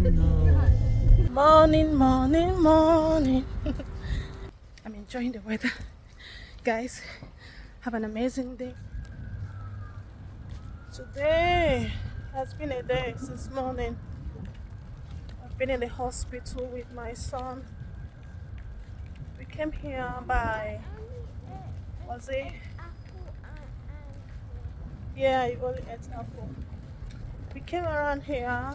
Morning, morning, morning. I'm enjoying the weather. Guys, have an amazing day. Today has been a day since morning. I've been in the hospital with my son. We came here by, was it? Yeah, you only ate apple. We came around here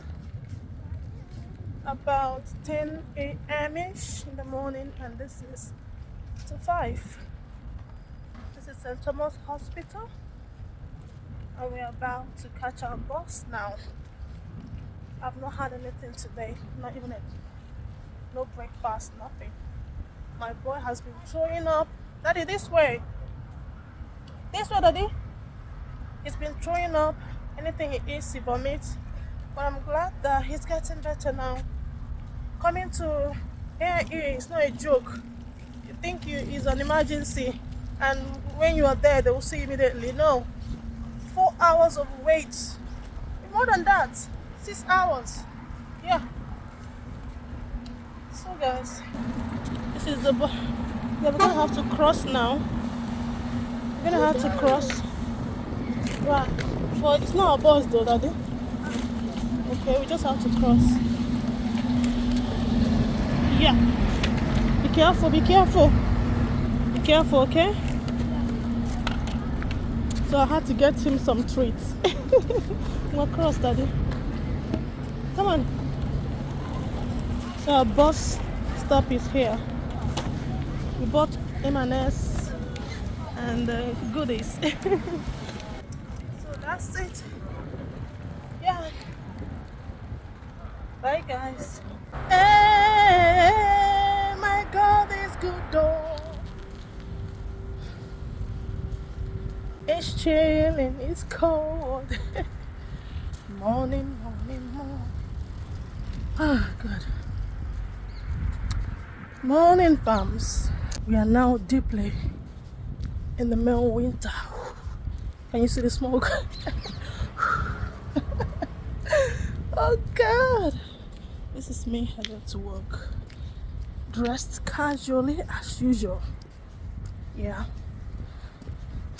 about 10 a.m.ish in the morning, and this is to 5. This is St. Thomas Hospital, and we're about to catch our bus now. I've not had anything today, not even no breakfast, nothing. My boy has been throwing up. Daddy, this way. This way, Daddy. He's been throwing up. Anything he eats, he vomits. But I'm glad that he's getting better now. Coming to A&E is not a joke. You think it's an emergency, and when you are there, they will see you immediately. No. 4 hours of wait. More than that. 6 hours. Yeah. So guys, this is the yeah, we're gonna have to cross now. We're gonna have to cross. Right. Well, it's not a bus though, Daddy. Okay, we just have to cross. Yeah. Be careful, be careful. Be careful, okay? So I had to get him some treats. We'll cross, Daddy. Come on. So our bus stop is here. We bought M&S and goodies. So that's it. Yeah. Bye, guys. Hey, my God is good, though. It's chilling, it's cold. Morning, morning, morning. Ah, good. Morning, farms. We are now deeply in the middle of winter. Can you see the smoke? Oh God! This is me headed to work, dressed casually as usual. Yeah.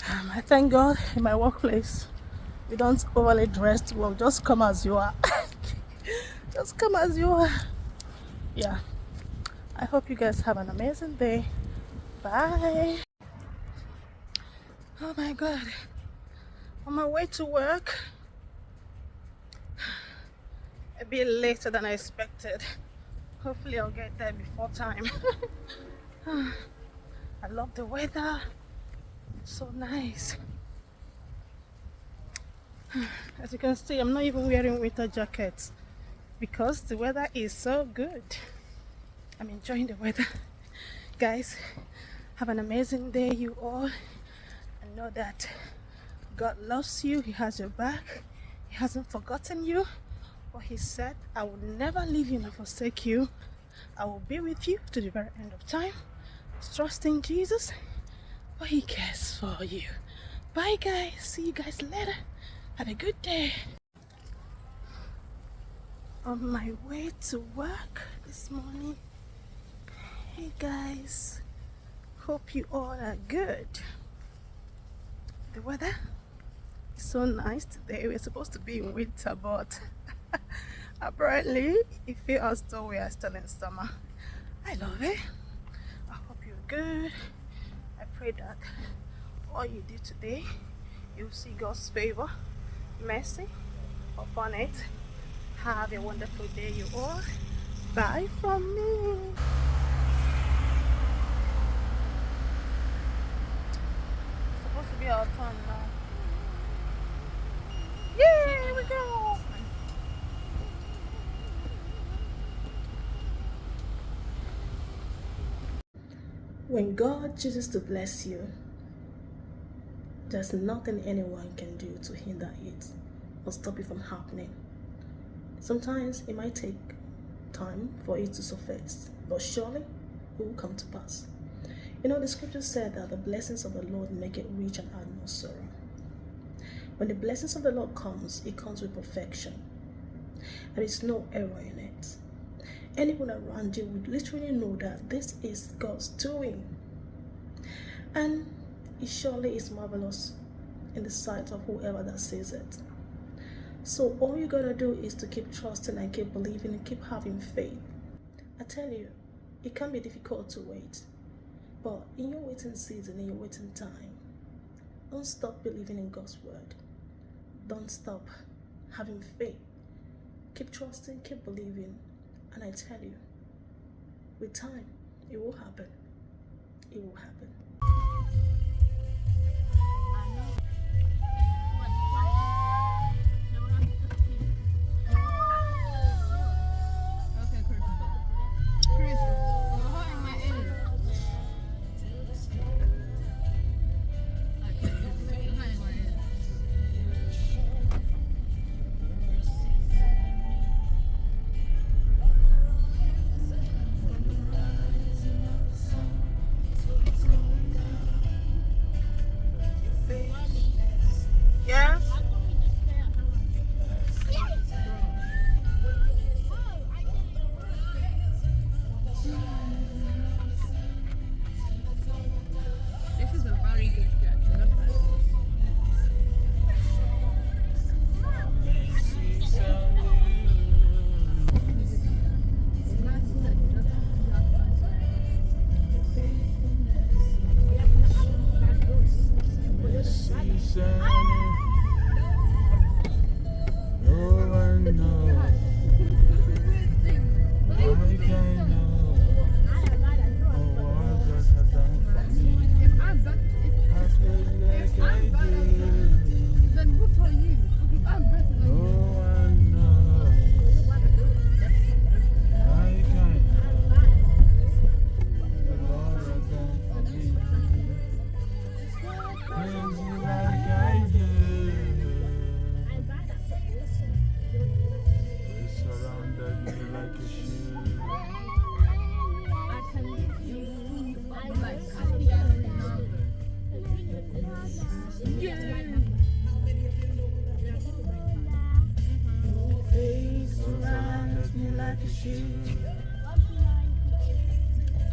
I thank God in my workplace we don't overly dress to work. Just come as you are. Just come as you are. Yeah. I hope you guys have an amazing day. Bye. Oh my God. On my way to work. A bit later than I expected. Hopefully I'll get there before time. I love the weather. It's so nice. As you can see, I'm not even wearing winter jackets because the weather is so good. I'm enjoying the weather. Guys, have an amazing day, you all. And know that God loves you. He has your back. He hasn't forgotten you. But He said, I will never leave you nor forsake you. I will be with you to the very end of time. Trust in Jesus, for He cares for you. Bye, guys. See you guys later. Have a good day. On my way to work this morning. Hey guys, hope you all are good. The weather is so nice today. We're supposed to be in winter, but apparently it feels as though we are still in summer. I love it. I hope you're good. I pray that all you do today, you'll see God's favor, mercy upon it. Have a wonderful day, you all. Bye from me. It's supposed to be our turn now. Yay, here we go. When God chooses to bless you, there's nothing anyone can do to hinder it or stop it from happening. Sometimes it might take time for it to surface, but surely it will come to pass. You know, the scripture said that the blessings of the Lord make it rich and add no sorrow. When the blessings of the Lord comes, it comes with perfection. There is no error in it. Anyone around you would literally know that this is God's doing. And it surely is marvelous in the sight of whoever that sees it. So all you're going to do is to keep trusting and keep believing and keep having faith. I tell you, it can be difficult to wait. But in your waiting season, in your waiting time, don't stop believing in God's word. Don't stop having faith. Keep trusting, keep believing. And I tell you, with time, it will happen. It will happen.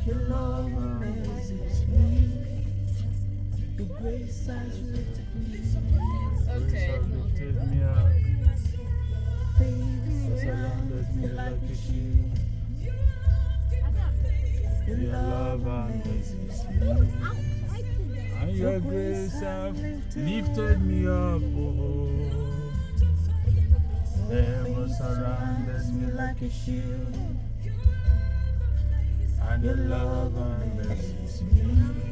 Your love amazes me. The grace has lifted me. Okay. Lifted me up. Faith Surrounded me like a shield. Your Your love love amazes amazes me. me. And your grace has lifted me up. Oh, never surrounded me like a shield. And your love amazes me.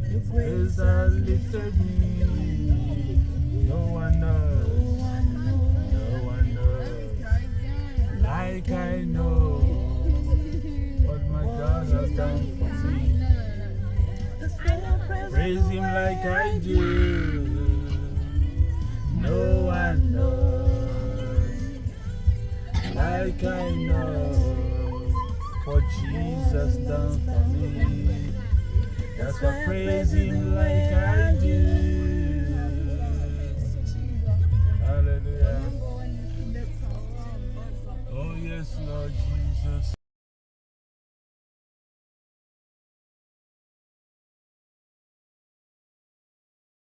Your Grace has lifted me. No one knows. No one knows. Like I know what my God has done for me. Praise Him like I do. No one knows. Like I know what Jesus done for me. That's why praise Him like I do.